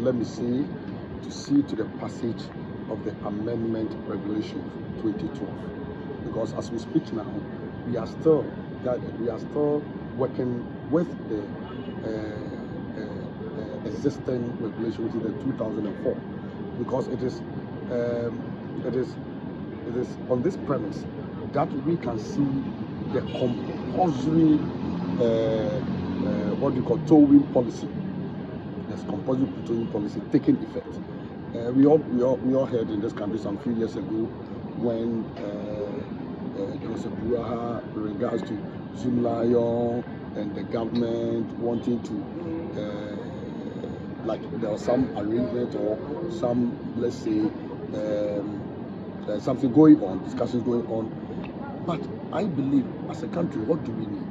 let me say, to see to the passage of the Amendment Regulation 2012. Because as we speak now, we are still guided, we are still working with the existing regulation, which is the 2004, because it is on this premise that we can see the compulsory what we call towing policy. There's compulsory towing policy taking effect. We all heard in this country some few years ago when there was a brouhaha in regards to Zoomlion and the government wanting to like there was some arrangement or some, let's say, something going on, discussions going on. But I believe as a country, what do we need?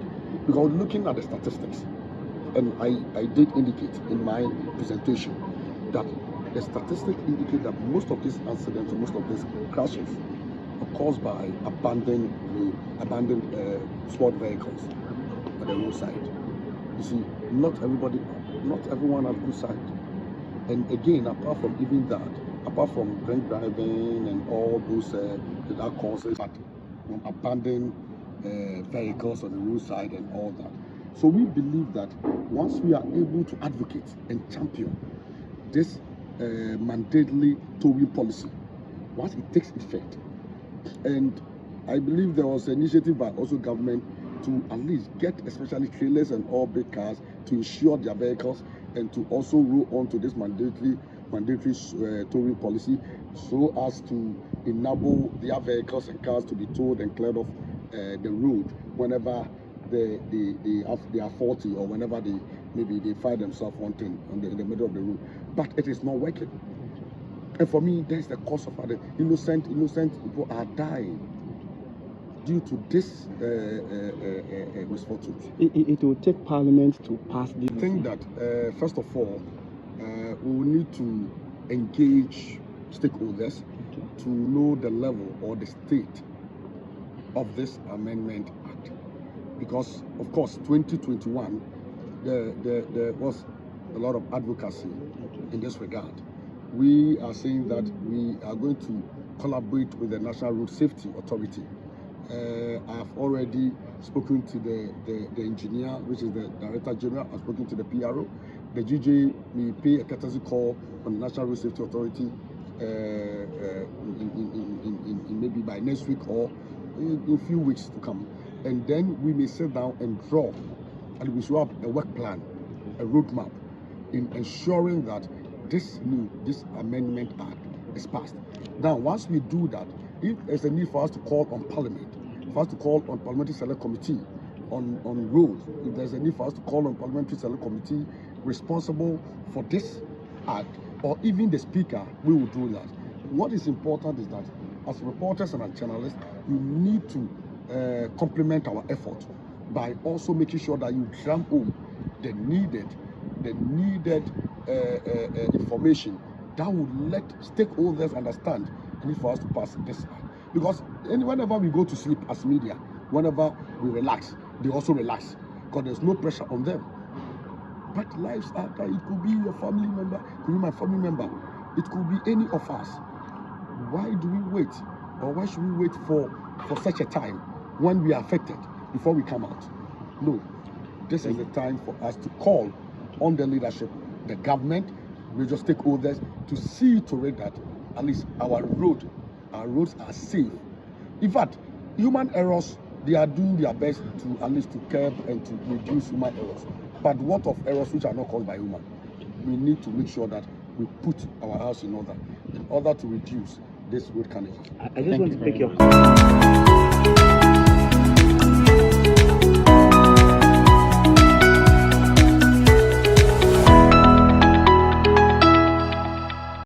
Because looking at the statistics, and I did indicate in my presentation that the statistics indicate that most of these accidents or most of these crashes are caused by abandoned sport vehicles at the roadside. You see, not everyone has good sight. And again, apart from even that, apart from drink driving and all those that causes, but from abandoned vehicles on the roadside and all that. So we believe that once we are able to advocate and champion this mandatory towing policy, once it takes effect, and I believe there was an initiative by also government to at least get especially trailers and all big cars to insure their vehicles and to also roll on to this mandatory towing policy, so as to enable their vehicles and cars to be towed and cleared off the road whenever they are faulty, or whenever they find themselves wanting in the middle of the road. But it is not working. And for me, there's the cause of other innocent people are dying due to this misfortune. It will take Parliament to pass this. I think that first of all, we will need to engage stakeholders to know the level or the state of this Amendment Act, because of course 2021 there was a lot of advocacy in this regard. We are saying that we are going to collaborate with the National Road Safety Authority. I have already spoken to the engineer, which is the Director General. I've spoken to the PRO. The GJ may pay a courtesy call on the National Road Safety Authority in maybe by next week or in a few weeks to come. And then we may sit down and draw, and we should have a work plan, a roadmap in ensuring that this Amendment Act is passed. Now, once we do that, if there's a need for us to call on Parliament, for us to call on Parliamentary Select Committee on roads, if there's a need for us to call on Parliamentary Select Committee responsible for this act, or even the Speaker, we will do that. What is important is that as reporters and as journalists, you need to complement our effort by also making sure that you drum home the needed information that would let stakeholders understand the need for us to pass this act. Because whenever we go to sleep as media, whenever we relax, they also relax, because there's no pressure on them. But lives are there. It could be your family member, it could be my family member, it could be any of us. Why do we wait, or why should we wait for such a time when we are affected before we come out? No, this is the time for us to call on the leadership, the government, major stakeholders, to see to it that at least our roads are safe. In fact, human errors, they are doing their best to at least to curb and to reduce human errors. But what of errors which are not caused by human? We need to make sure that we put our house in order to reduce this road carnage. I just want to pick your